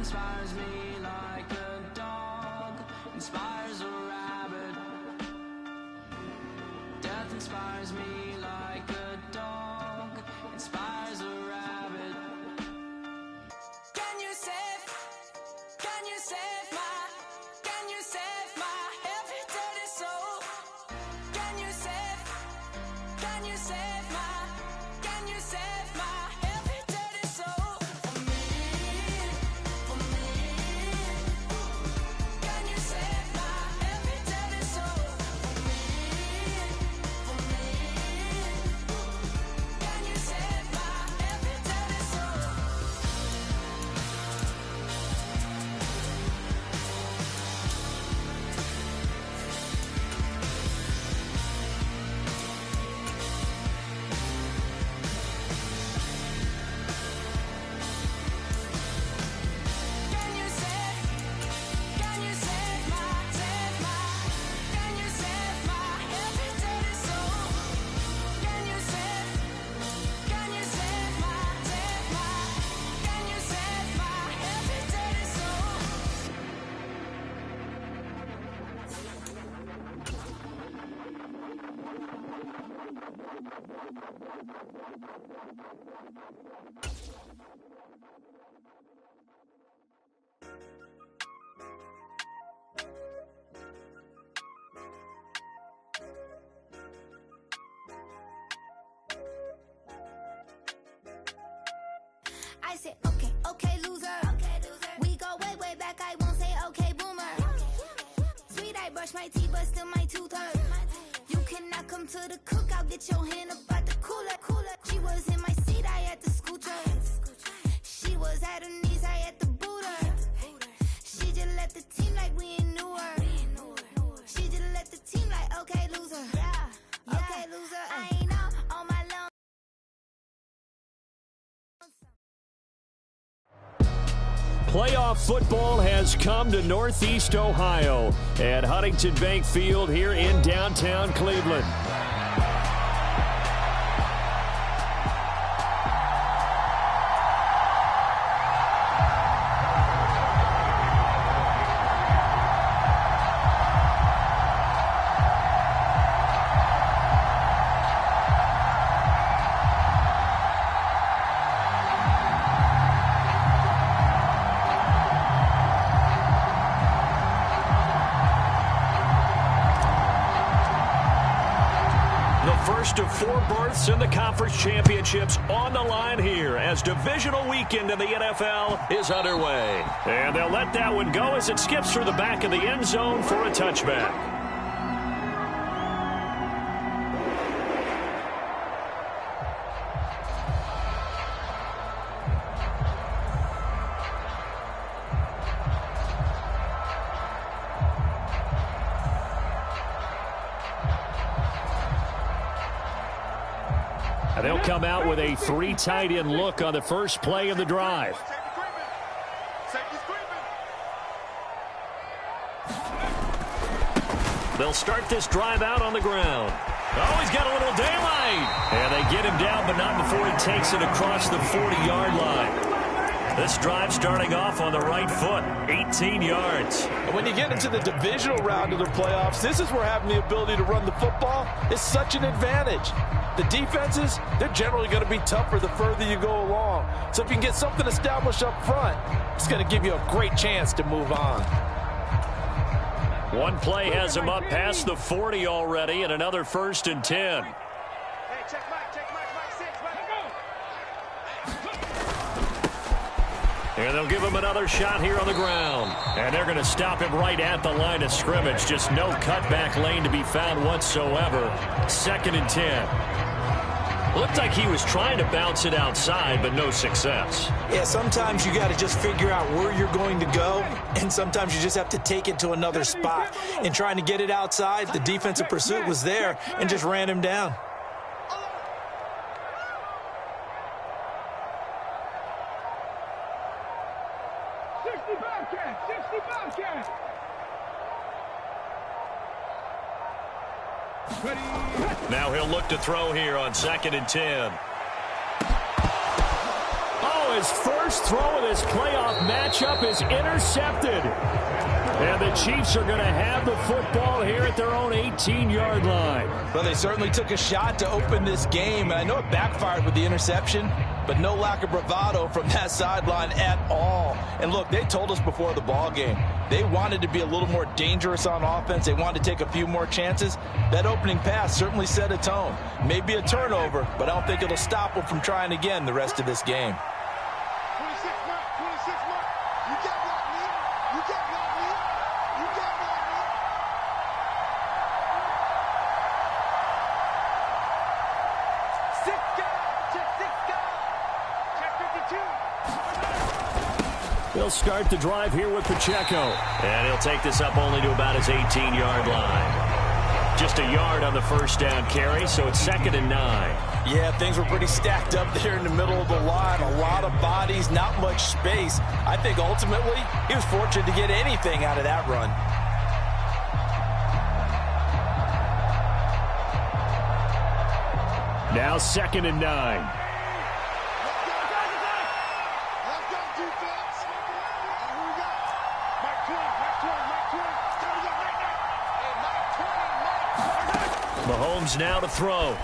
inspires me like a dog inspires a rabbit. Death inspires me like a dog inspires a rabbit. Can you save my every dirty soul? Can you save my every dirty soul? For me. Can you save my every dirty soul? For me. Can you save my every dirty soul? Can you save my, can you save my every dirty soul? Can you save my, can you save my every dirty soul? I said, okay, loser. We go way back. I won't say okay, boomer. Sweet, I brush my teeth, but still my tooth hurt. You cannot come to the cookout, get your hand up out the cooler. She was in my seat, I had to scoot her. She was at her knees, I had to boot her. She just let the team like we ain't knew her. She just let the team like, okay, loser. Okay, loser. I ain't on my lungs. Playoff football has come to Northeast Ohio at Huntington Bank Field here in downtown Cleveland. First of 4 berths in the conference championships on the line here as divisional weekend in the NFL is underway. And they'll let that one go as it skips through the back of the end zone for a touchback. They'll come out with a 3 tight end look on the first play of the drive. They'll start this drive out on the ground. Oh, he's got a little daylight. And they get him down, but not before he takes it across the 40-yard line. This drive starting off on the right foot, 18 yards. And when you get into the divisional round of the playoffs, this is where having the ability to run the football is such an advantage. The defenses, they're generally going to be tougher the further you go along. So if you can get something established up front, it's going to give you a great chance to move on. One play has him up past the 40 already, and another 1st and 10. And they'll give him another shot here on the ground. And they're going to stop him right at the line of scrimmage. Just no cutback lane to be found whatsoever. 2nd and 10. Looked like he was trying to bounce it outside, but no success. Yeah, sometimes you got to just figure out where you're going to go, and sometimes you just have to take it to another spot. In trying to get it outside, the defensive pursuit was there and just ran him down. Now he'll look to throw here on 2nd and 10. Oh, his first throw of this playoff matchup is intercepted. And the Chiefs are going to have the football here at their own 18-yard line. Well, they certainly took a shot to open this game, and I know it backfired with the interception, but no lack of bravado from that sideline at all. And look, they told us before the ball game, they wanted to be a little more dangerous on offense. They wanted to take a few more chances. That opening pass certainly set a tone. Maybe a turnover, but I don't think it'll stop them from trying again the rest of this game. 26 mark, 26 mark. You got block me. You got block me. You got block me. Six guys. Check 6 guys. Check 52. They'll start the drive here with Pacheco. And he'll take this up only to about his 18-yard line. Just a yard on the first down carry, so it's 2nd and 9. Yeah, things were pretty stacked up there in the middle of the line. A lot of bodies, not much space. I think ultimately he was fortunate to get anything out of that run. Now 2nd and 9. Let's go, defense. And who we got? Mike 20, Mike 20, Mike 20. There we go, Mike 9. Hey, Mike 20, Mike 20. Mahomes now to throw.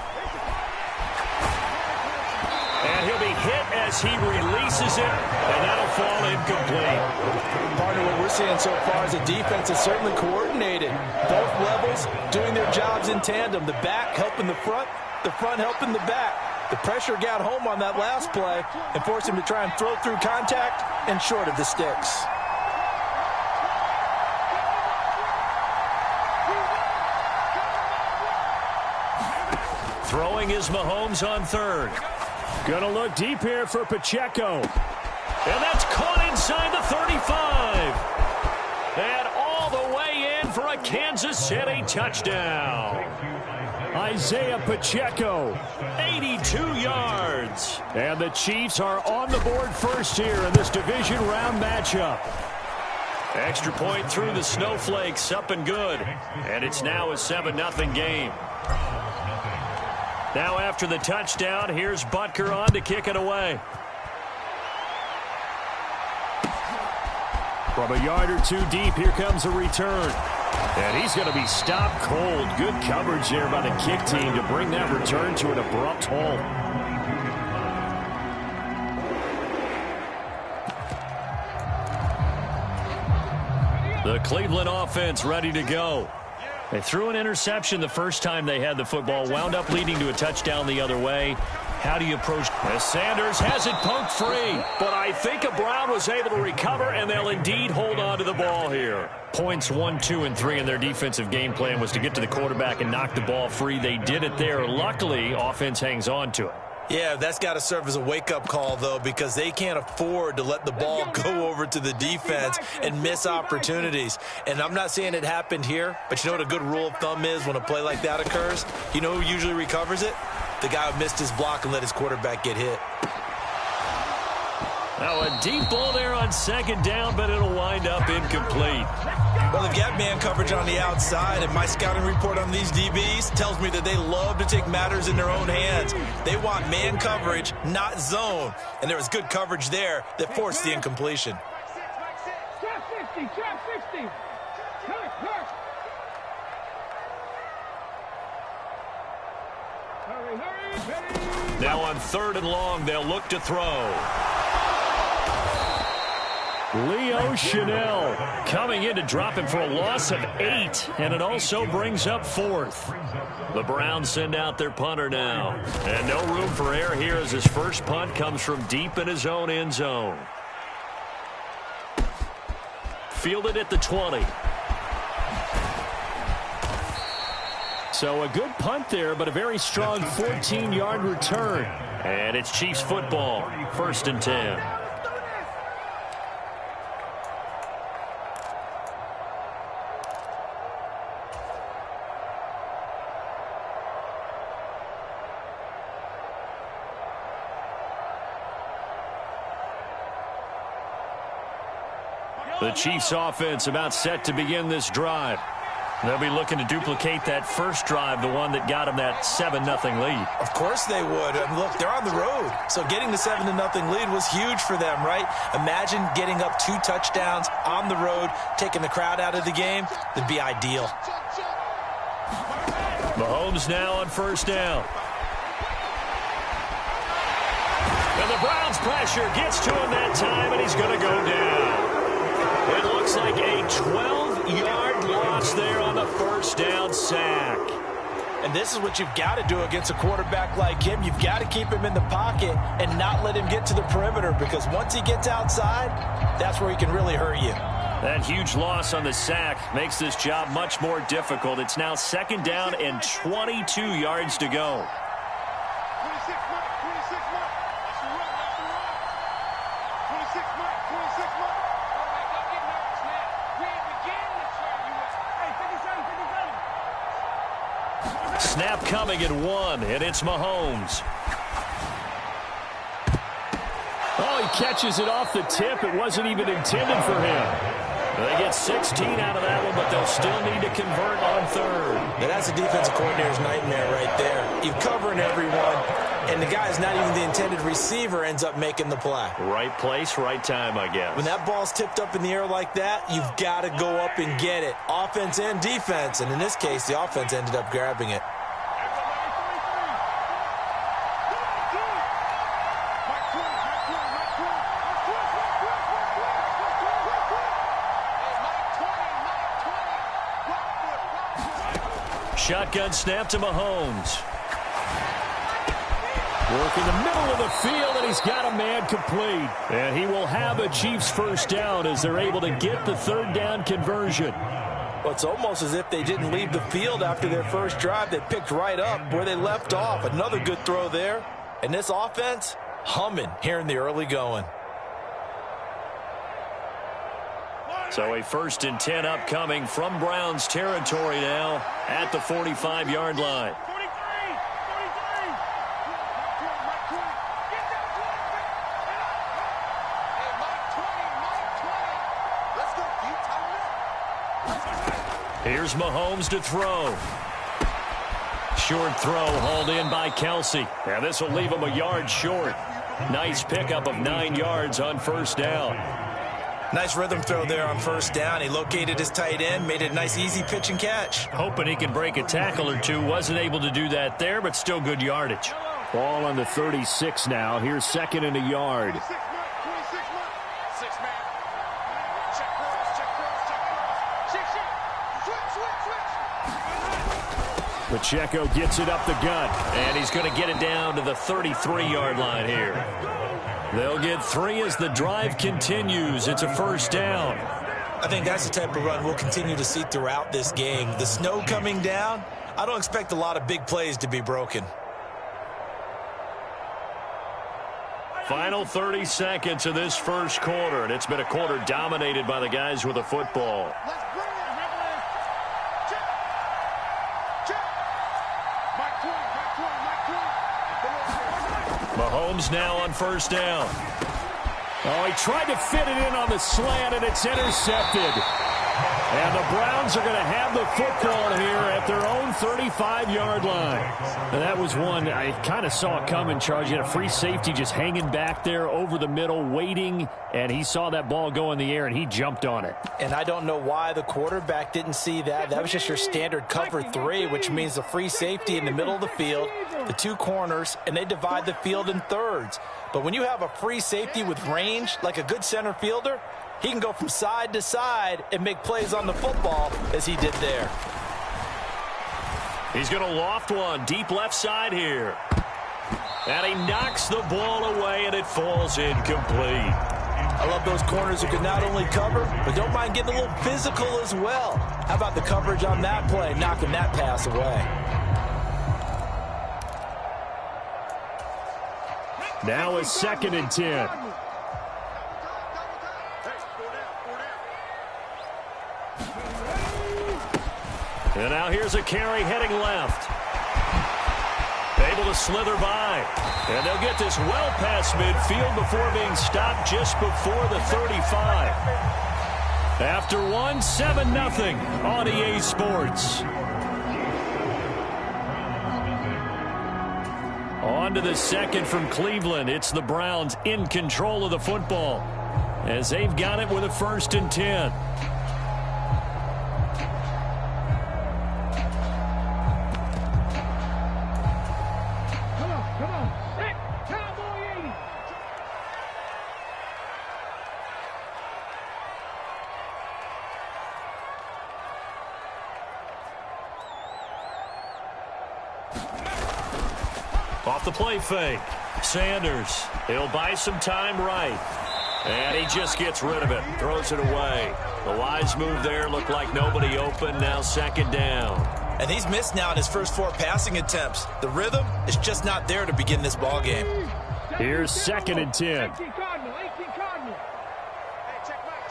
And he'll be hit as he releases it, and that'll fall incomplete. Partner, what we're seeing so far is the defense is certainly coordinated. Both levels doing their jobs in tandem. The back helping the front helping the back. The pressure got home on that last play and forced him to try and throw through contact and short of the sticks. Throwing is Mahomes on 3rd. Gonna look deep here for Pacheco. And that's caught inside the 35. And all the way in for a Kansas City touchdown. Isaiah Pacheco, 82 yards. And the Chiefs are on the board first here in this division round matchup. Extra point through the snowflakes, up and good. And it's now a 7-0 game. Now after the touchdown, here's Butker on to kick it away. From a yard or two deep, here comes a return. And he's going to be stopped cold. Good coverage there by the kick team to bring that return to an abrupt halt. The Cleveland offense ready to go. They threw an interception the first time they had the football, wound up leading to a touchdown the other way. How do you approach? As Sanders has it poked free, but I think Brown was able to recover, and they'll indeed hold on to the ball here. Points 1, 2, and 3 in their defensive game plan was to get to the quarterback and knock the ball free. They did it there. Luckily, offense hangs on to it. Yeah, that's got to serve as a wake-up call, though, because they can't afford to let the ball go over to the defense and miss opportunities. And I'm not saying it happened here, but you know what a good rule of thumb is when a play like that occurs? You know who usually recovers it? The guy who missed his block and let his quarterback get hit. Now a deep ball there on 2nd down, but it'll wind up incomplete. Well, they've got man coverage on the outside, and my scouting report on these DBs tells me that they love to take matters in their own hands. They want man coverage, not zone. And there was good coverage there that forced the incompletion. Trap 60, trap 60. Hurry, hurry. Now on 3rd and long, they'll look to throw. Leo Chanel coming in to drop him for a loss of 8, and it also brings up 4th. The Browns send out their punter now. And no room for error here as his first punt comes from deep in his own end zone. Fielded at the 20. So a good punt there, but a very strong 14-yard return. And it's Chiefs football, 1st and 10. The Chiefs offense about set to begin this drive. They'll be looking to duplicate that first drive, the one that got them that 7-0 lead. Of course they would. I mean, look, they're on the road. So getting the 7-0 lead was huge for them, right? Imagine getting up 2 touchdowns on the road, taking the crowd out of the game. That'd be ideal. Mahomes now on first down. And the Browns' pressure gets to him that time, and he's going to go down. It looks like a 12-yard loss there on the first down sack. And this is what you've got to do against a quarterback like him. You've got to keep him in the pocket and not let him get to the perimeter, because once he gets outside, that's where he can really hurt you. That huge loss on the sack makes this job much more difficult. It's now second down and 22 yards to go. 26 mark, 26 mark. That's the run, that's the run. 26 mark, 26 mark. All right, don't get nervous, man. We ain't beginning to try you up. Hey, 57, 57. Snap coming at 1, and it's Mahomes. Oh, he catches it off the tip. It wasn't even intended for him. They get 16 out of that one, but they'll still need to convert on third. Now, that's a defensive coordinator's nightmare right there. You're covering everyone, and the guy's not even the intended receiver ends up making the play. Right place, right time, I guess. When that ball's tipped up in the air like that, you've got to go up and get it. Offense and defense, and in this case, the offense ended up grabbing it. Shotgun snap to Mahomes. Working the middle of the field, and he's got a man complete. And he will have a Chiefs first down as they're able to get the third down conversion. Well, it's almost as if they didn't leave the field after their first drive. They picked right up where they left off. Another good throw there. And this offense, humming here in the early going. So a 1st and 10 upcoming from Browns territory now at the 45-yard line. 43. Let's go. Here's Mahomes to throw. Short throw hauled in by Kelsey. And this will leave him a yard short. Nice pickup of 9 yards on first down. Nice rhythm throw there on first down. He located his tight end, made it a nice easy pitch and catch. Hoping he can break a tackle or two. Wasn't able to do that there, but still good yardage. Ball on the 36 now. Here's 2nd and a yard. 26 mark, 26 mark. 6 man. Check cross, check cross, check cross. Switch. Pacheco gets it up the gut, and he's going to get it down to the 33-yard line here. They'll get 3 as the drive continues. It's a first down. I think that's the type of run we'll continue to see throughout this game. The snow coming down, I don't expect a lot of big plays to be broken. Final 30 seconds of this first quarter, and it's been a quarter dominated by the guys with the football. Let's bring it. Check. Check. Mike 20, Mike 20, Mike 20. Mahomes now on first down. Oh, he tried to fit it in on the slant, and it's intercepted. And the Browns are going to have the football here at their own 35-yard line. And that was one I kind of saw it coming, Charles. You had a free safety just hanging back there over the middle, waiting, and he saw that ball go in the air, and he jumped on it. And I don't know why the quarterback didn't see that. That was just your standard cover 3, which means the free safety in the middle of the field, the 2 corners, and they divide the field in thirds. But when you have a free safety with range, like a good center fielder, he can go from side to side and make plays on the football as he did there. He's going to loft one deep left side here. And he knocks the ball away, and it falls incomplete. I love those corners who can not only cover, but don't mind getting a little physical as well. How about the coverage on that play, knocking that pass away? Now it's 2nd and 10. And now here's a carry heading left. Able to slither by. And they'll get this well past midfield before being stopped just before the 35. After one, 7-0 on EA Sports. On to the second from Cleveland. It's the Browns in control of the football as they've got it with a 1st and 10. Come on. Set. Cowboy 80. Off the play fake. Sanders. He'll buy some time right. And he just gets rid of it. Throws it away. The wise move there. Looked like nobody open. Now 2nd down. And he's missed now in his first 4 passing attempts. The rhythm is just not there to begin this ball game. Here's 2nd and 10. 18 Cardinal. Hey, check Mike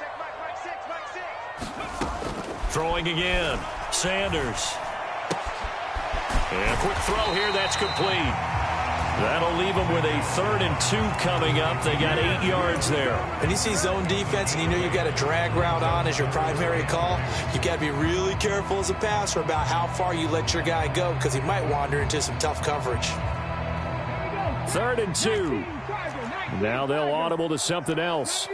6. Throwing again. Sanders. And a quick throw here. That's complete. That'll leave them with a 3rd and 2 coming up. They got 8 yards there. When you see zone defense and you know you've got a drag route on as your primary call, you've got to be really careful as a passer about how far you let your guy go because he might wander into some tough coverage. 3rd and 2. Now they'll audible to something else.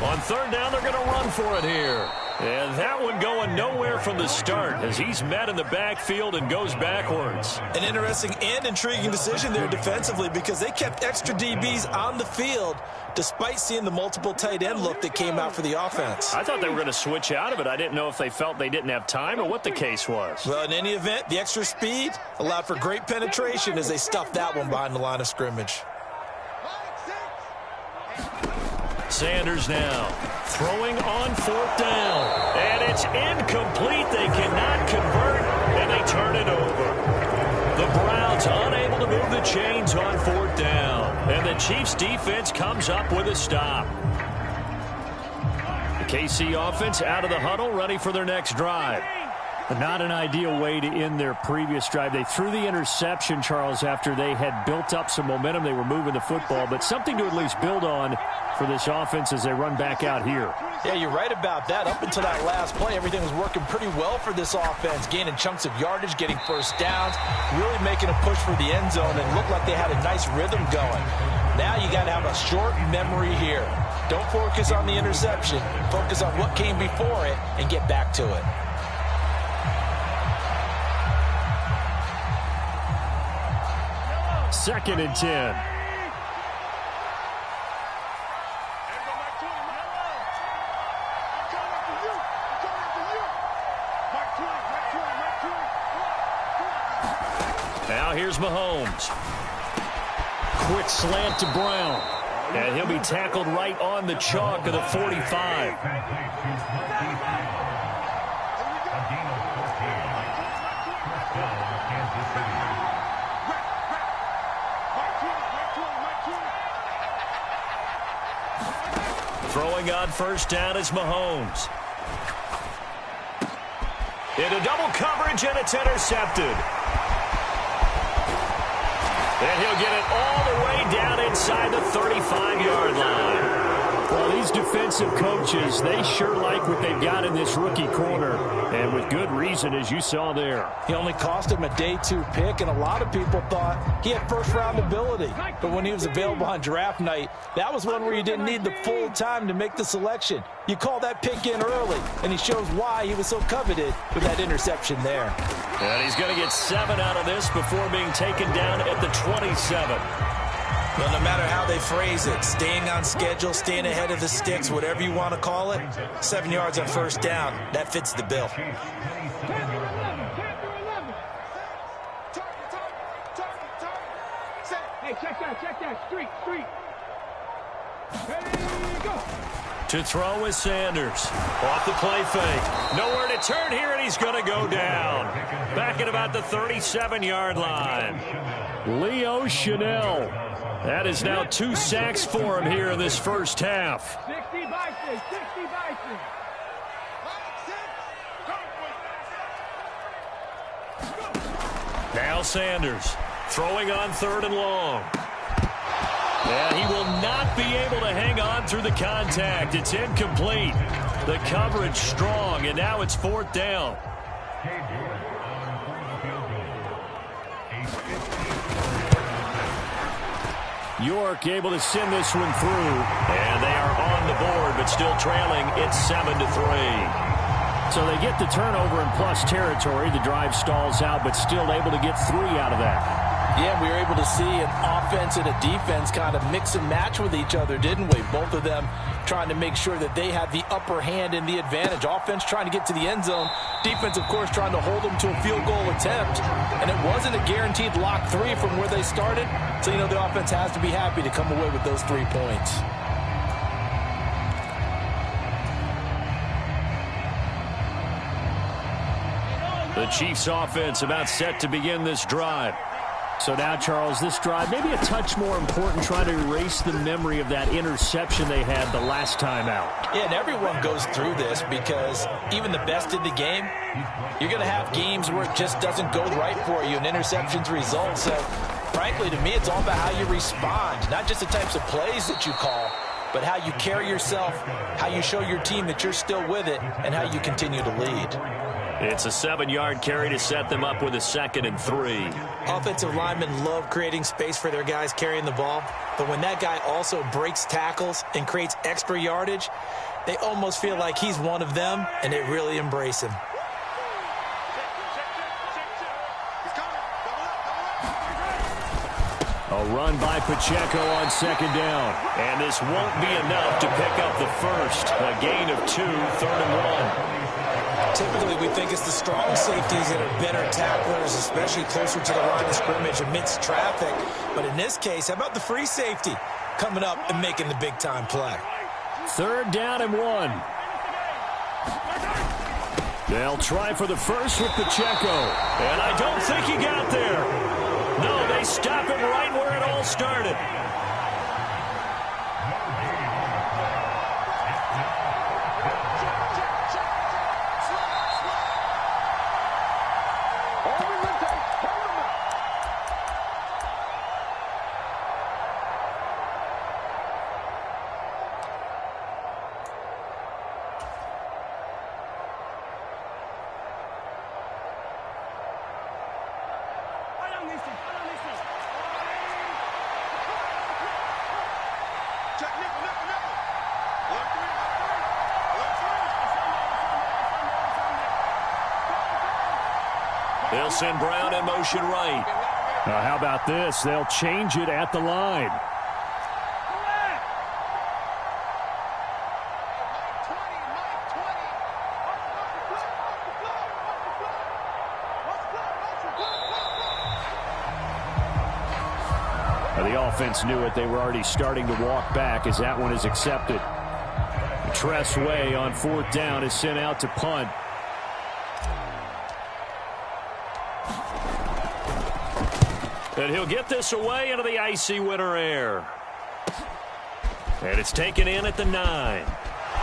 On 3rd down, they're going to run for it here. And that one going nowhere from the start as he's met in the backfield and goes backwards. An interesting and intriguing decision there defensively because they kept extra DBs on the field despite seeing the multiple tight end look that came out for the offense. I thought they were going to switch out of it. I didn't know if they felt they didn't have time or what the case was. Well, in any event, the extra speed allowed for great penetration as they stuffed that one behind the line of scrimmage. Sanders now throwing on 4th down. And it's incomplete. They cannot convert, and they turn it over. The Browns unable to move the chains on 4th down. And the Chiefs defense comes up with a stop. The KC offense out of the huddle, ready for their next drive. Not an ideal way to end their previous drive. They threw the interception, Charles, after they had built up some momentum. They were moving the football, but something to at least build on for this offense as they run back out here. Yeah, you're right about that. Up until that last play, everything was working pretty well for this offense, gaining chunks of yardage, getting 1st downs, really making a push for the end zone, and looked like they had a nice rhythm going. Now you got to have a short memory here. Don't focus on the interception. Focus on what came before it and get back to it. Second and 10. Now here's Mahomes. Quick slant to Brown. And he'll be tackled right on the chalk of the 45. Throwing on 1st down is Mahomes. Into double coverage, and it's intercepted. And he'll get it all the way down inside the 35-yard line. Well, these defensive coaches, they sure like what they've got in this rookie corner, and with good reason, as you saw there. He only cost him a day 2 pick, and a lot of people thought he had 1st-round ability. But when he was available on draft night, that was one where you didn't need the full time to make the selection. You call that pick in early, and he shows why he was so coveted with that interception there. And he's going to get 7 out of this before being taken down at the 27. Well, no matter how they phrase it, staying on schedule, staying ahead of the sticks, whatever you want to call it, 7 yards on 1st down, that fits the bill. Hey, check that. Street. Ready, go. To throw is Sanders. Off the play fake. Nowhere to turn here, and he's going to go down. Back at about the 37-yard line. Leo Chanel. That is now 2 sacks for him here in this first half. 60 Bison. Now Sanders throwing on 3rd and long. And he will not be able to hang on run through the contact. It's incomplete. The coverage strong, and now it's 4th down. York able to send this one through, and they are on the board, but still trailing. It's 7-3. So they get the turnover in plus territory. The drive stalls out, but still able to get 3 out of that. Yeah, we were able to see an offense and a defense kind of mix and match with each other, didn't we? Both of them trying to make sure that they have the upper hand and the advantage. Offense trying to get to the end zone. Defense, of course, trying to hold them to a field goal attempt. And it wasn't a guaranteed lock 3 from where they started. So, you know, the offense has to be happy to come away with those 3 points. The Chiefs offense about set to begin this drive. So now, Charles, this drive maybe a touch more important, trying to erase the memory of that interception they had the last time out. Yeah, and everyone goes through this because even the best in the game, you're going to have games where it just doesn't go right for you and interceptions result. So, frankly, to me, it's all about how you respond, not just the types of plays that you call, but how you carry yourself, how you show your team that you're still with it, and how you continue to lead. It's a 7-yard carry to set them up with a 2nd and 3. Offensive linemen love creating space for their guys carrying the ball, but when that guy also breaks tackles and creates extra yardage, they almost feel like he's one of them, and they really embrace him. A run by Pacheco on 2nd down. And this won't be enough to pick up the first. A gain of 2, 3rd and 1. Typically, we think it's the strong safeties that are better tacklers, especially closer to the line of scrimmage amidst traffic. But in this case, how about the free safety coming up and making the big-time play? 3rd down and 1. They'll try for the first with Pacheco. And I don't think he got there. No, they stop him right where it all started. They'll send Brown in motion right. How about this? They'll change it at the line. The offense knew it. They were already starting to walk back as that one is accepted. Tress Way on 4th down is sent out to punt. And he'll get this away into the icy winter air. And it's taken in at the 9.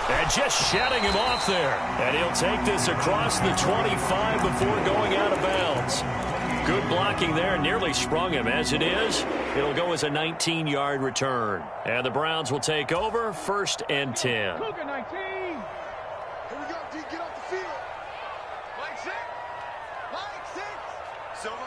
And just shutting him off there. And he'll take this across the 25 before going out of bounds. Good blocking there. Nearly sprung him. As it is, it'll go as a 19-yard return. And the Browns will take over 1st and 10. Cougar 19. Here we go, D. Get off the field. Line 6. Line 6. Silver.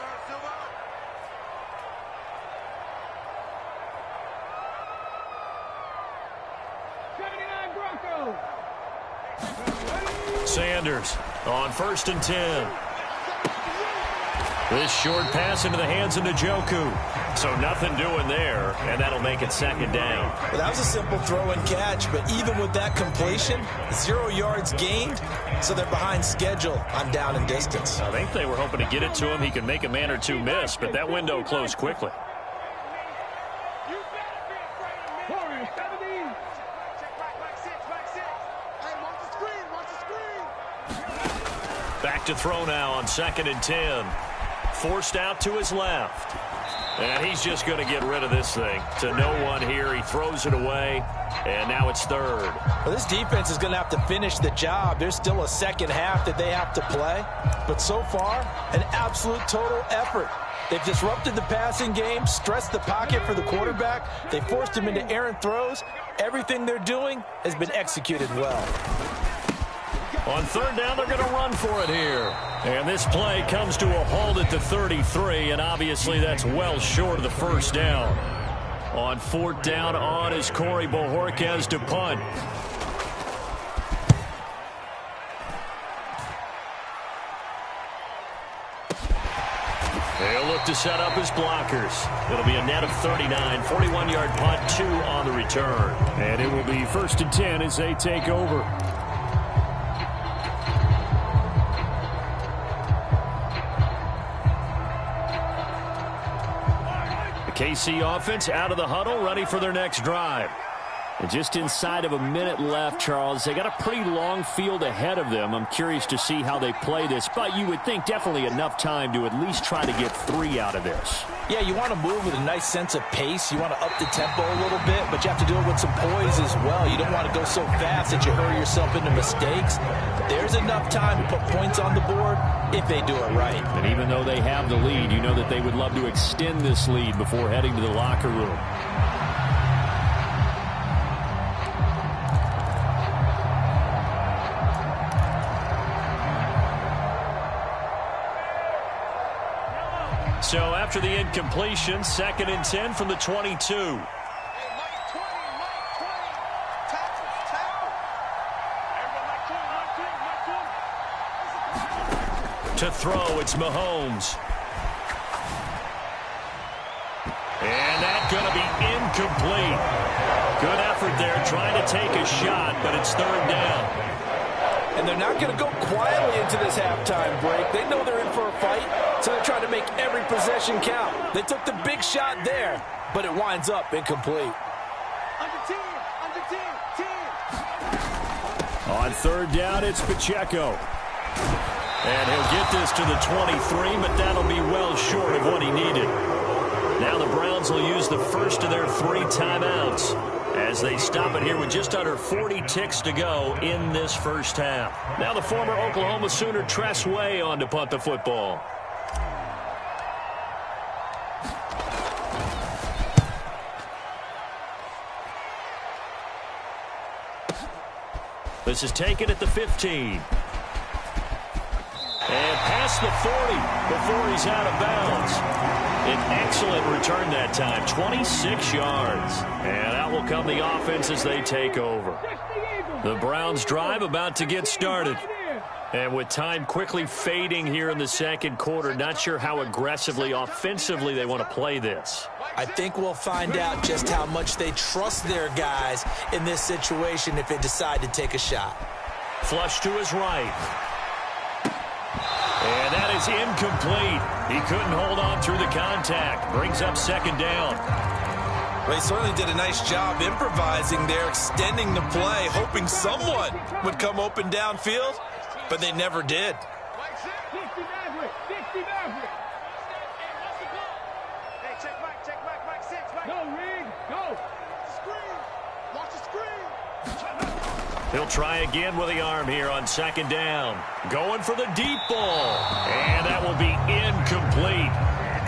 Sanders on 1st and 10. This short pass into the hands of Njoku. So nothing doing there, and that'll make it 2nd down. Well, that was a simple throw and catch, but even with that completion, 0 yards gained, so they're behind schedule on down and distance. I think they were hoping to get it to him. He could make a man or two miss, but that window closed quickly. Back to throw now on 2nd and 10. Forced out to his left. And he's just going to get rid of this thing. To no one here. He throws it away. And now it's 3rd. Well, this defense is going to have to finish the job. There's still a second half that they have to play. But so far, an absolute total effort. They've disrupted the passing game, stressed the pocket for the quarterback. They forced him into errant throws. Everything they're doing has been executed well. On third down, they're going to run for it here. And this play comes to a halt at the 33, and obviously that's well short of the first down. On fourth down on is Corey Bojorquez to punt. They'll look to set up his blockers. It'll be a net of 39, 41-yard punt, 2 on the return. And it will be 1st and 10 as they take over. The KC offense out of the huddle, ready for their next drive. And just inside of a minute left, Charles. They got a pretty long field ahead of them. I'm curious to see how they play this, but you would think definitely enough time to at least try to get 3 out of this. Yeah, you want to move with a nice sense of pace. You want to up the tempo a little bit, but you have to do it with some poise as well. You don't want to go so fast that you hurry yourself into mistakes. There's enough time to put points on the board if they do it right. And even though they have the lead, you know that they would love to extend this lead before heading to the locker room. So after the incompletion, 2nd and 10 from the 22. Hey, Mike 20, tackle. Everybody, Mike 20. To throw, it's Mahomes. And that's going to be incomplete. Good effort there, trying to take a shot, but it's 3rd down. And they're not going to go quietly into this halftime break. They know they're in for a fight, so they're trying to make every possession count. They took the big shot there, but it winds up incomplete. Under 10, 10. On 3rd down, it's Pacheco. And he'll get this to the 23, but that'll be well short of what he needed. Now the Browns will use the first of their 3 timeouts as they stop it here with just under 40 ticks to go in this first half. Now the former Oklahoma Sooner Tress Way on to punt the football. This is taken at the 15. And past the 40 before he's out of bounds. An excellent return that time, 26 yards. And out will come the offense as they take over. The Browns drive about to get started. And with time quickly fading here in the second quarter, not sure how aggressively, offensively they want to play this. I think we'll find out just how much they trust their guys in this situation if they decide to take a shot. Flush to his right. And that is incomplete. He couldn't hold on through the contact. Brings up 2nd down. Well, he certainly did a nice job improvising there, extending the play, hoping someone would come open downfield, but they never did. Hey, check Mike 6, Mike. Go, Rig, go. Watch the screen. He'll try again with the arm here on 2nd down. Going for the deep ball. And that will be incomplete.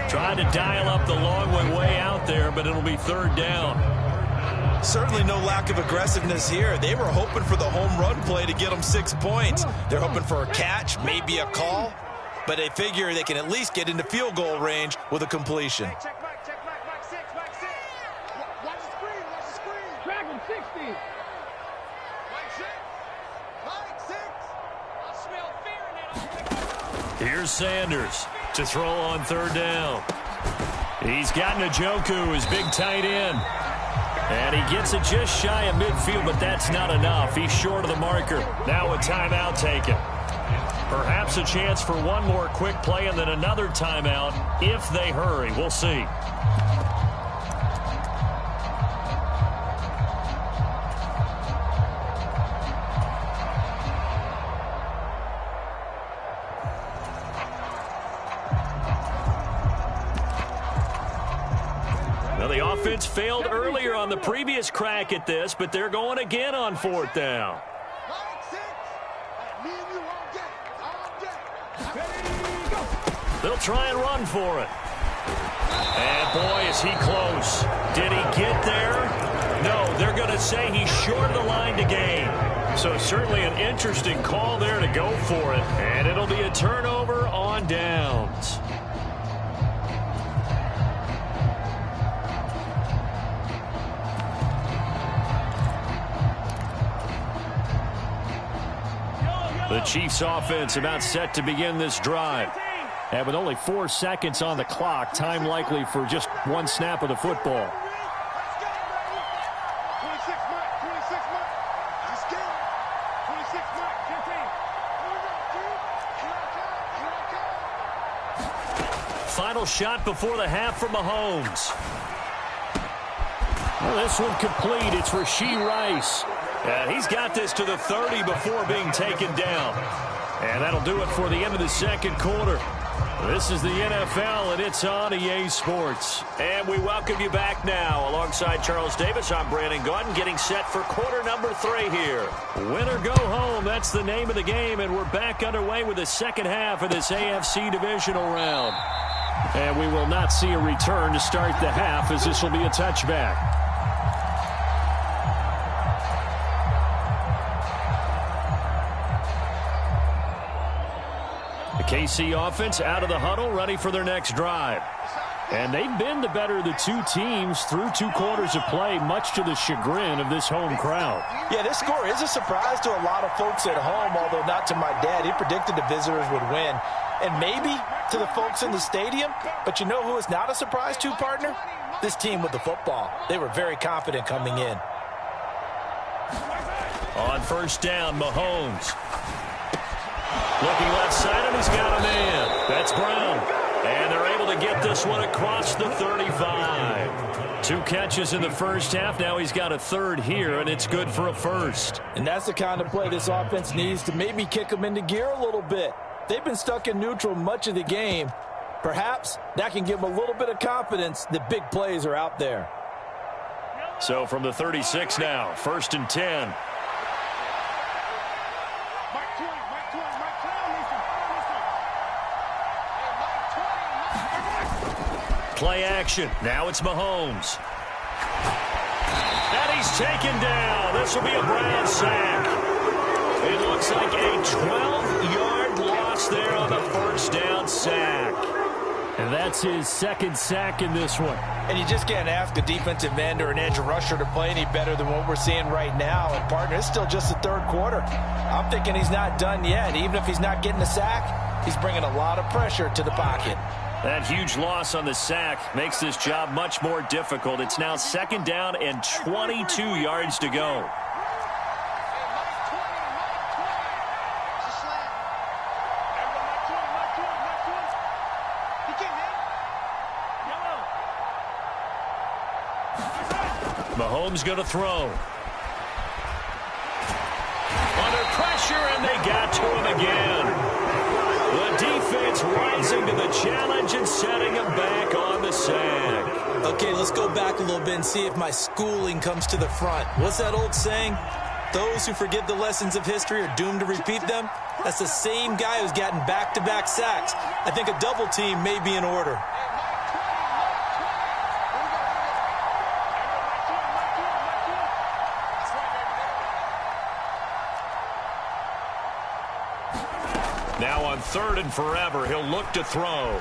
Trying to dial up the long way out there, but it'll be 3rd down. Certainly no lack of aggressiveness here. They were hoping for the home run play to get them 6 points. They're hoping for a catch, maybe a call, but they figure they can at least get into field goal range with a completion. Hey, check Mike 6, Mike 6. Watch the screen. Track him, 60. Mike 6. I smell fear in that. Here's Sanders to throw on 3rd down. He's got Njoku, his big tight end. And he gets it just shy of midfield, but that's not enough. He's short of the marker. Now a timeout taken. Perhaps a chance for one more quick play and then another timeout if they hurry. We'll see. The offense failed earlier on the previous crack at this, but they're going again on 4th down. They'll try and run for it. And boy, is he close. Did he get there? No, they're going to say he's short of the line to gain. So certainly an interesting call there to go for it. And it'll be a turnover on downs. The Chiefs offense about set to begin this drive. And with only 4 seconds on the clock, time likely for just one snap of the football. 26 Mike, 26 Mike. Let's go. 26 Mike, 15. Final shot before the half for Mahomes. Well, this one complete. It's Rashee Rice. And he's got this to the 30 before being taken down. And that'll do it for the end of the second quarter. This is the NFL, and it's on EA Sports. And we welcome you back now. Alongside Charles Davis, I'm Brandon Gaudin, getting set for quarter number 3 here. Win or go home, that's the name of the game, and we're back underway with the second half of this AFC divisional round. And we will not see a return to start the half, as this will be a touchback. KC offense out of the huddle, ready for their next drive. And they've been the better of the two teams through 2 quarters of play, much to the chagrin of this home crowd. Yeah, this score is a surprise to a lot of folks at home, although not to my dad. He predicted the visitors would win. And maybe to the folks in the stadium. But you know who is not a surprise to, partner? This team with the football. They were very confident coming in. On first down, Mahomes. Looking left side, and he's got a man. That's Brown. And they're able to get this one across the 35. 2 catches in the first half. Now he's got a third here, and it's good for a first. And that's the kind of play this offense needs to maybe kick them into gear a little bit. They've been stuck in neutral much of the game. Perhaps that can give them a little bit of confidence that big plays are out there. So from the 36 now, 1st and 10. Play action. Now it's Mahomes. And he's taken down. This will be a Brown sack. It looks like a 12-yard loss there on the first down sack. And that's his second sack in this one. And you just can't ask a defensive end or an edge rusher to play any better than what we're seeing right now. And, partner, it's still just the 3rd quarter. I'm thinking he's not done yet. Even if he's not getting a sack, he's bringing a lot of pressure to the pocket. That huge loss on the sack makes this job much more difficult. It's now 2nd down and 22 yards to go. Mahomes going to throw. Under pressure, and they got to him again. The defense rising to the challenge and setting him back on the sack. Okay, let's go back a little bit and see if my schooling comes to the front. What's that old saying? Those who forget the lessons of history are doomed to repeat them. That's the same guy who's gotten back-to-back sacks. I think a double team may be in order. Now on 3rd and forever, he'll look to throw.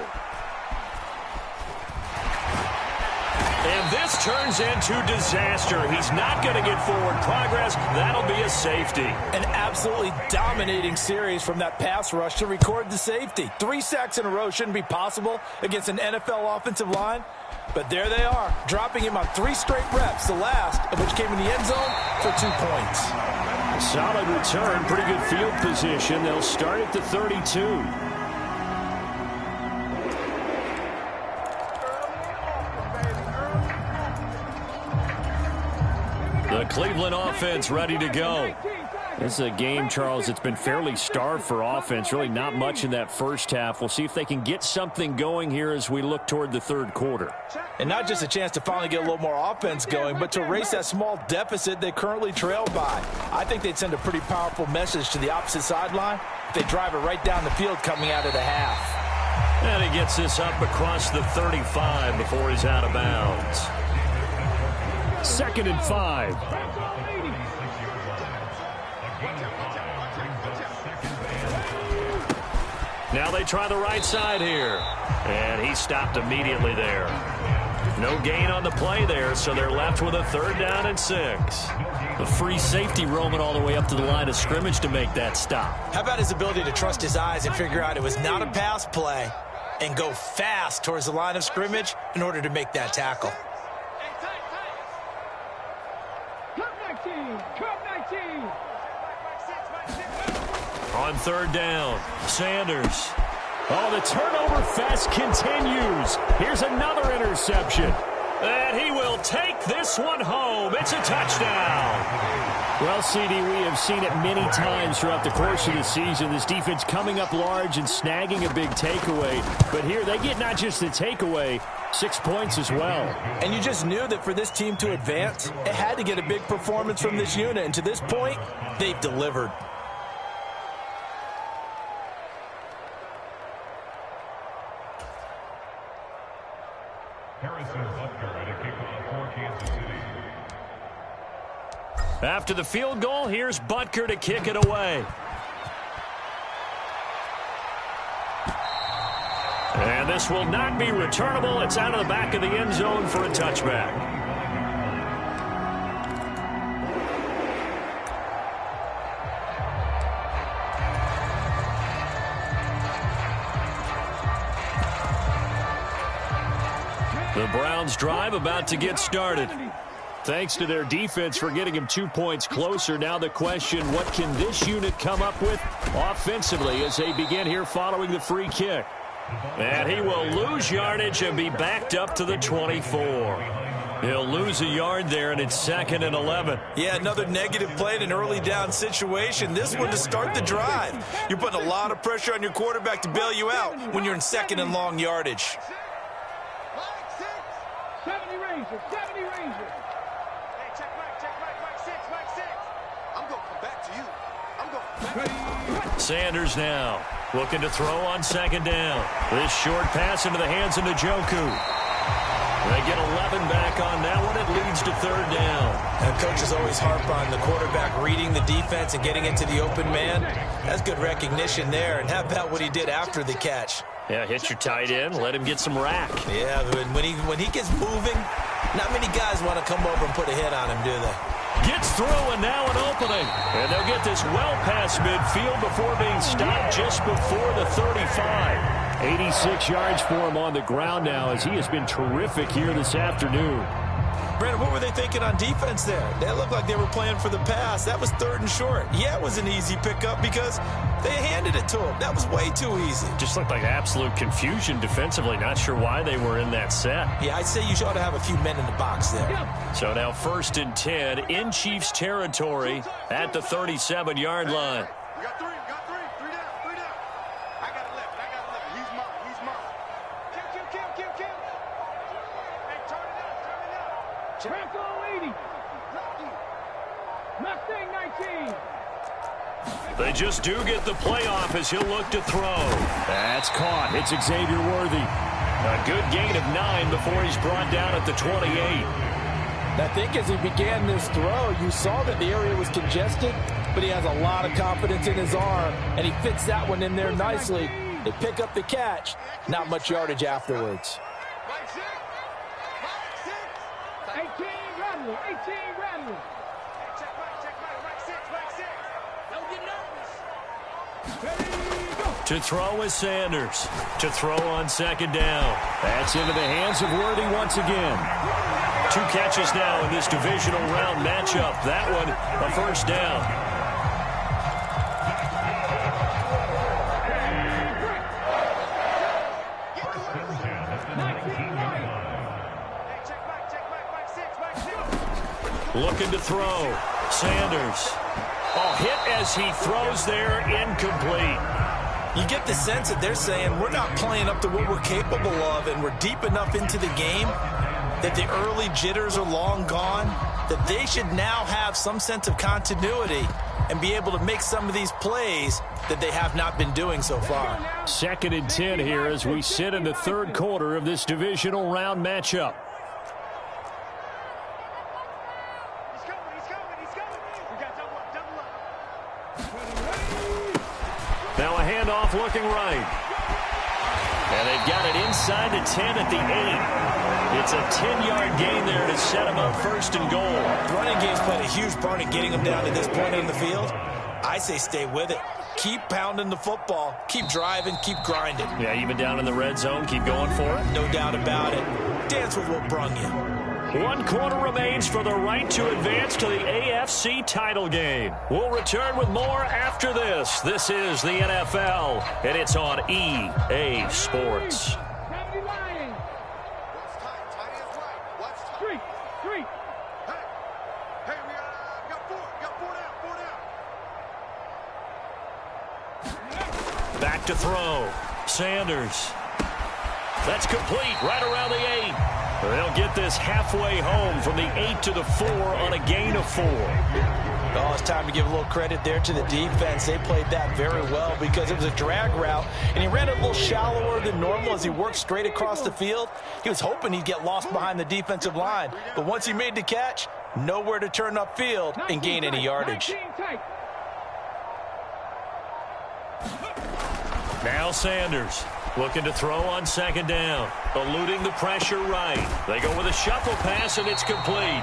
And this turns into disaster. He's not going to get forward progress. That'll be a safety. An absolutely dominating series from that pass rush to record the safety. 3 sacks in a row shouldn't be possible against an NFL offensive line. But there they are, dropping him on 3 straight reps, the last of which came in the end zone for 2 points. Solid return, pretty good field position. They'll start at the 32. The Cleveland offense ready to go. This is a game, Charles, it's been fairly starved for offense. Really not much in that first half. We'll see if they can get something going here as we look toward the 3rd quarter. And not just a chance to finally get a little more offense going, but to erase that small deficit they currently trail by. I think they'd send a pretty powerful message to the opposite sideline if they drive it right down the field coming out of the half. And he gets this up across the 35 before he's out of bounds. 2nd and 5. Now they try the right side here. And he stopped immediately there. No gain on the play there, so they're left with a 3rd down and 6. The free safety roaming all the way up to the line of scrimmage to make that stop. How about his ability to trust his eyes and figure out it was not a pass play and go fast towards the line of scrimmage in order to make that tackle? On 3rd down, Sanders. Oh, the turnover fest continues. Here's another interception. And he will take this one home. It's a touchdown. Well, CD, we have seen it many times throughout the course of the season. This defense coming up large and snagging a big takeaway. But here they get not just the takeaway, 6 points as well. And you just knew that for this team to advance, it had to get a big performance from this unit. And to this point, they've delivered. After the field goal, here's Butker to kick it away. And this will not be returnable. It's out of the back of the end zone for a touchback. The Browns drive about to get started. Thanks to their defense for getting him 2 points closer. Now the question, what can this unit come up with offensively as they begin here following the free kick? And he will lose yardage and be backed up to the 24. He'll lose a yard there, and it's 2nd and 11. Yeah, another negative play in an early down situation. This one to start the drive. You're putting a lot of pressure on your quarterback to bail you out when you're in 2nd and long yardage. 70 Ranger, 70 Ranger. Hey, check Mike 6, Mike 6. I'm going to come back to you. I'm going to come back. Sanders now looking to throw on 2nd down. This short pass into the hands of Njoku. They get 11 back on that one. It leads to 3rd down. And coaches always harp on the quarterback reading the defense and getting into the open man. That's good recognition there. And how about what he did after the catch? Yeah, hit your tight end. Let him get some rack. Yeah, when he gets moving, not many guys want to come over and put a hit on him, do they? Gets through, and now an opening. And they'll get this well past midfield before being stopped just before the 35. 86 yards for him on the ground now as he has been terrific here this afternoon. Brandon, what were they thinking on defense there? They looked like they were playing for the pass. That was 3rd and short. Yeah, it was an easy pickup because they handed it to him. That was way too easy. Just looked like absolute confusion defensively. Not sure why they were in that set. Yeah, I'd say you ought to have a few men in the box there. So now 1st and 10 in Chiefs territory at the 37-yard line. We got 3 down. I got 11. He's mine. Kill. Hey, turn it up. Franco 80. Mustang 19. They just do get the playoff as he'll look to throw. That's caught. It's Xavier Worthy. A good gain of 9 before he's brought down at the 28. I think as he began this throw, you saw that the area was congested, but he has a lot of confidence in his arm, and he fits that one in there nicely. They pick up the catch, not much yardage afterwards. Mike 6. 18 Radley. Hey, check Mike 6. Don't get nervous. Ready, go. To throw is Sanders. To throw on 2nd down. That's into the hands of Worthy once again. 2 catches now in this divisional round matchup. That one, a 1st down. Looking to throw. Sanders. Oh, hit as he throws there, incomplete. You get the sense that they're saying we're not playing up to what we're capable of, and we're deep enough into the game that the early jitters are long gone. that they should now have some sense of continuity and be able to make some of these plays that they have not been doing so far. 2nd and 10 here as we sit in the 3rd quarter of this divisional round matchup. He's coming. We got double up. Now a handoff looking right. And they've got it inside the 10 at the 8. It's a 10-yard gain there to set them up 1st and goal. The running game's played a huge part in getting them down to this point in the field. I say stay with it. Keep pounding the football. Keep driving. Keep grinding. Yeah, even down in the red zone, keep going for it. No doubt about it. Dance with what brung you. 1 quarter remains for the right to advance to the AFC title game. We'll return with more after this. This is the NFL, and it's on EA Sports. Gravity lying. Watch tight. Tight is right. Watch tight. Three. Hey, we got 4. We got 4 down. Back to throw. Sanders. That's complete right around the 8. They'll get this halfway home from the 8 to the 4 on a gain of 4. Oh, it's time to give a little credit there to the defense. They played that very well because it was a drag route, and he ran it a little shallower than normal as he worked straight across the field. He was hoping he'd get lost behind the defensive line, but once he made the catch, nowhere to turn upfield and gain any yardage. 19 tight. Now Sanders looking to throw on 2nd down. Eluding the pressure right. They go with a shuffle pass, and it's complete.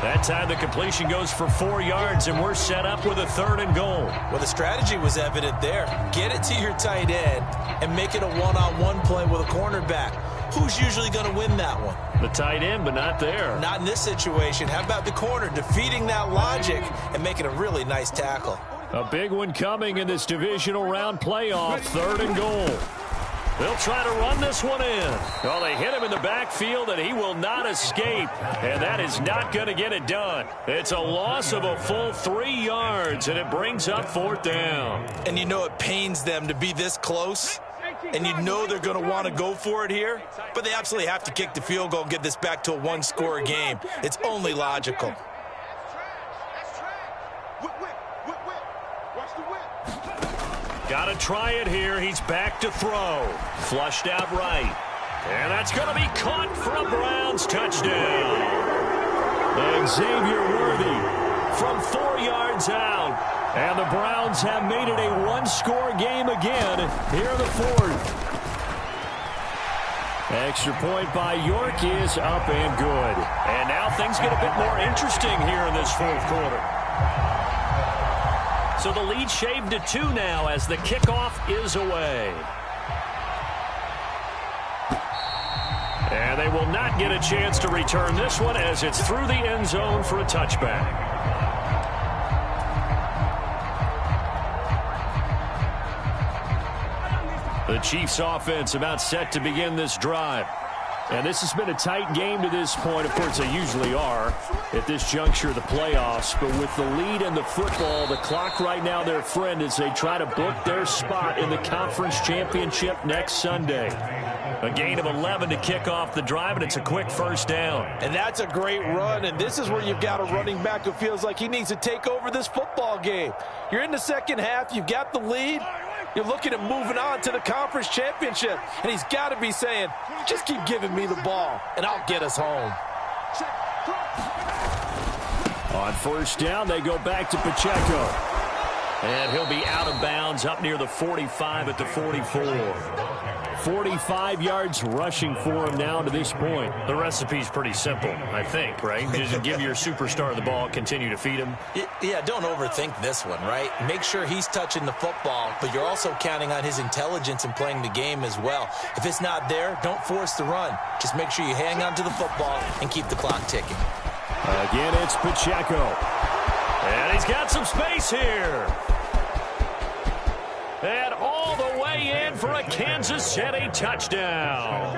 That time the completion goes for 4 yards, and we're set up with a 3rd and goal. Well, the strategy was evident there. Get it to your tight end and make it a one-on-one play with a cornerback. Who's usually going to win that one? The tight end, but not there. Not in this situation. How about the corner defeating that logic and making a really nice tackle? A big one coming in this divisional round playoff. 3rd and goal. They'll try to run this one in. Well, they hit him in the backfield, and he will not escape. And that is not going to get it done. It's a loss of a full 3 yards, and it brings up 4th down. And you know it pains them to be this close. And you know they're going to want to go for it here. But they absolutely have to kick the field goal and get this back to a 1-score game. It's only logical. That's trash. Whip. Watch the whip. Got to try it here. He's back to throw. Flushed out right. And that's going to be caught for a Browns touchdown. Xavier Worthy from 4 yards out. And the Browns have made it a 1-score game again here in the 4th. Extra point by York is up and good. And now things get a bit more interesting here in this 4th quarter. So the lead shaved to 2 now as the kickoff is away. And they will not get a chance to return this one as it's through the end zone for a touchback. The Chiefs offense about set to begin this drive. And this has been a tight game to this point. Of course, they usually are at this juncture of the playoffs. But with the lead in the football, the clock right now their friend as they try to book their spot in the conference championship next Sunday. A gain of 11 to kick off the drive, and it's a quick 1st down. And that's a great run, and this is where you've got a running back who feels like he needs to take over this football game. You're in the 2nd half. You've got the lead. You're looking at moving on to the conference championship, and he's got to be saying, just keep giving me the ball, and I'll get us home. On 1st down, they go back to Pacheco. And he'll be out of bounds up near the 45 at the 44. 45 yards rushing for him now to this point. The recipe's pretty simple, I think, right? Just give your superstar the ball, continue to feed him. Yeah, don't overthink this one, right? Make sure he's touching the football, but you're also counting on his intelligence in playing the game as well. If it's not there, don't force the run. Just make sure you hang on to the football and keep the clock ticking. Again, it's Pacheco. And he's got some space here. And all the way in for a Kansas City touchdown.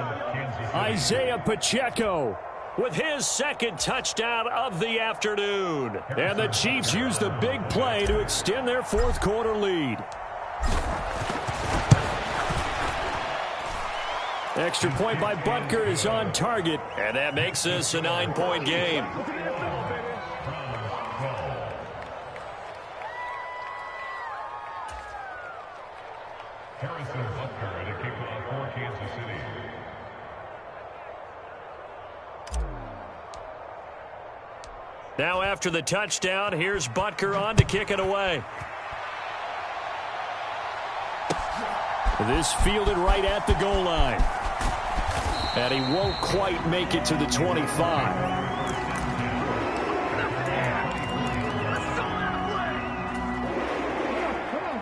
Isaiah Pacheco with his 2nd touchdown of the afternoon. And the Chiefs use the big play to extend their 4th quarter lead. Extra point by Butker is on target. And that makes this a 9-point game. Now after the touchdown, here's Butker on to kick it away. This fielded right at the goal line. And he won't quite make it to the 25.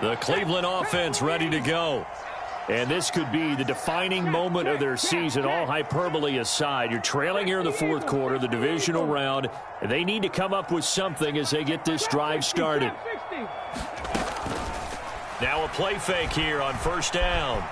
The Cleveland offense ready to go. And this could be the defining moment of their season, all hyperbole aside. You're trailing here in the fourth quarter, the divisional round. And they need to come up with something as they get this drive started. Now a play fake here on first down.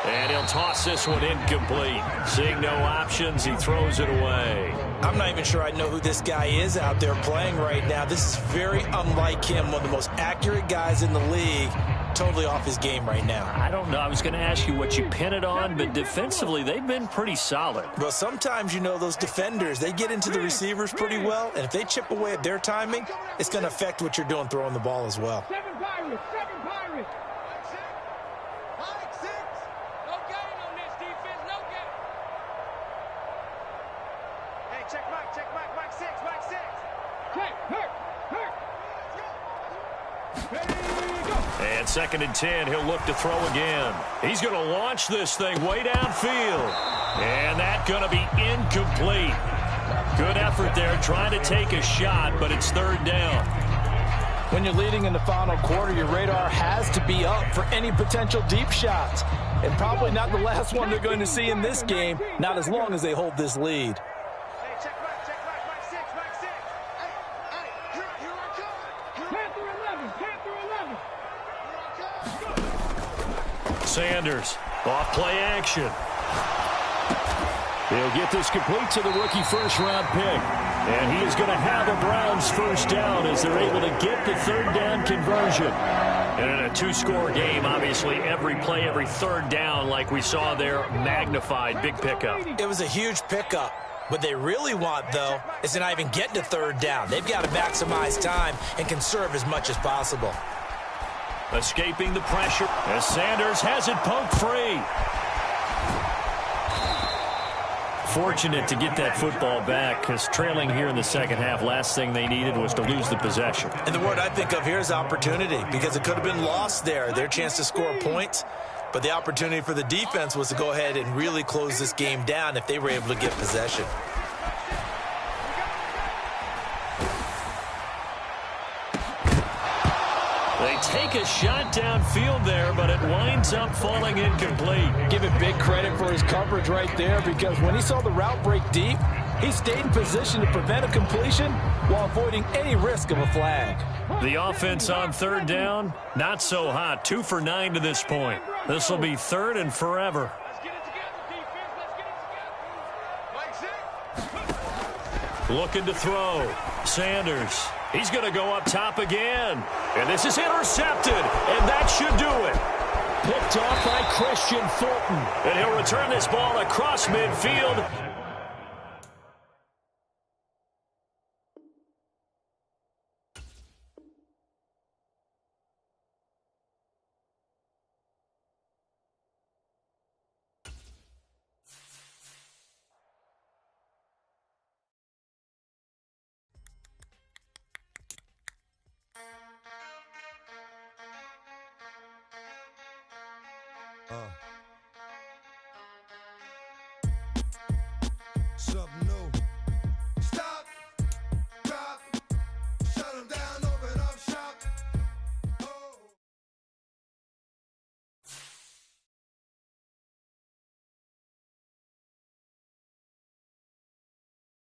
And he'll toss this one incomplete. Seeing no options, he throws it away. I'm not even sure I know who this guy is out there playing right now. This is very unlike him, one of the most accurate guys in the league. Totally off his game right now. I don't know. I was going to ask you what you pin it on, but defensively, they've been pretty solid. Well, sometimes, you know, those defenders, they get into the receivers pretty well, and if they chip away at their timing, it's going to affect what you're doing throwing the ball as well. Seven Pirates. Mike, 6. No gain on this defense, no gain. Hey, check Mike, Mike 6, Mike 6. Check, hurt. And 2nd and 10, he'll look to throw again. He's going to launch this thing way downfield. And that's going to be incomplete. Good effort there trying to take a shot, but it's 3rd down. When you're leading in the final quarter, your radar has to be up for any potential deep shots. And probably not the last one they're going to see in this game, not as long as they hold this lead. Hey, check Mike 6, Mike 6. Hey, here I come. Panther 11. Sanders, off play action. He'll get this complete to the rookie first-round pick. And he is going to have a Browns first down as they're able to get the 3rd down conversion. And in a 2-score game, obviously every play, every 3rd down, like we saw there, magnified, big pickup. It was a huge pickup. What they really want, though, is to not even get to 3rd down. They've got to maximize time and conserve as much as possible. Escaping the pressure as Sanders has it poked free. Fortunate to get that football back because trailing here in the second half, last thing they needed was to lose the possession. And the word I think of here is opportunity because it could have been lost there, their chance to score points. But the opportunity for the defense was to go ahead and really close this game down if they were able to get possession. They take a shot downfield there, but it winds up falling incomplete. Give it big credit for his coverage right there because when he saw the route break deep, he stayed in position to prevent a completion while avoiding any risk of a flag. The offense on 3rd down, not so hot. 2 for 9 to this point. This will be 3rd and forever. Let's get it together, defense. Let's get it together. Mike 6. Looking to throw. Sanders. He's going to go up top again. And this is intercepted. And that should do it. Picked off by Christian Fulton. And he'll return this ball across midfield.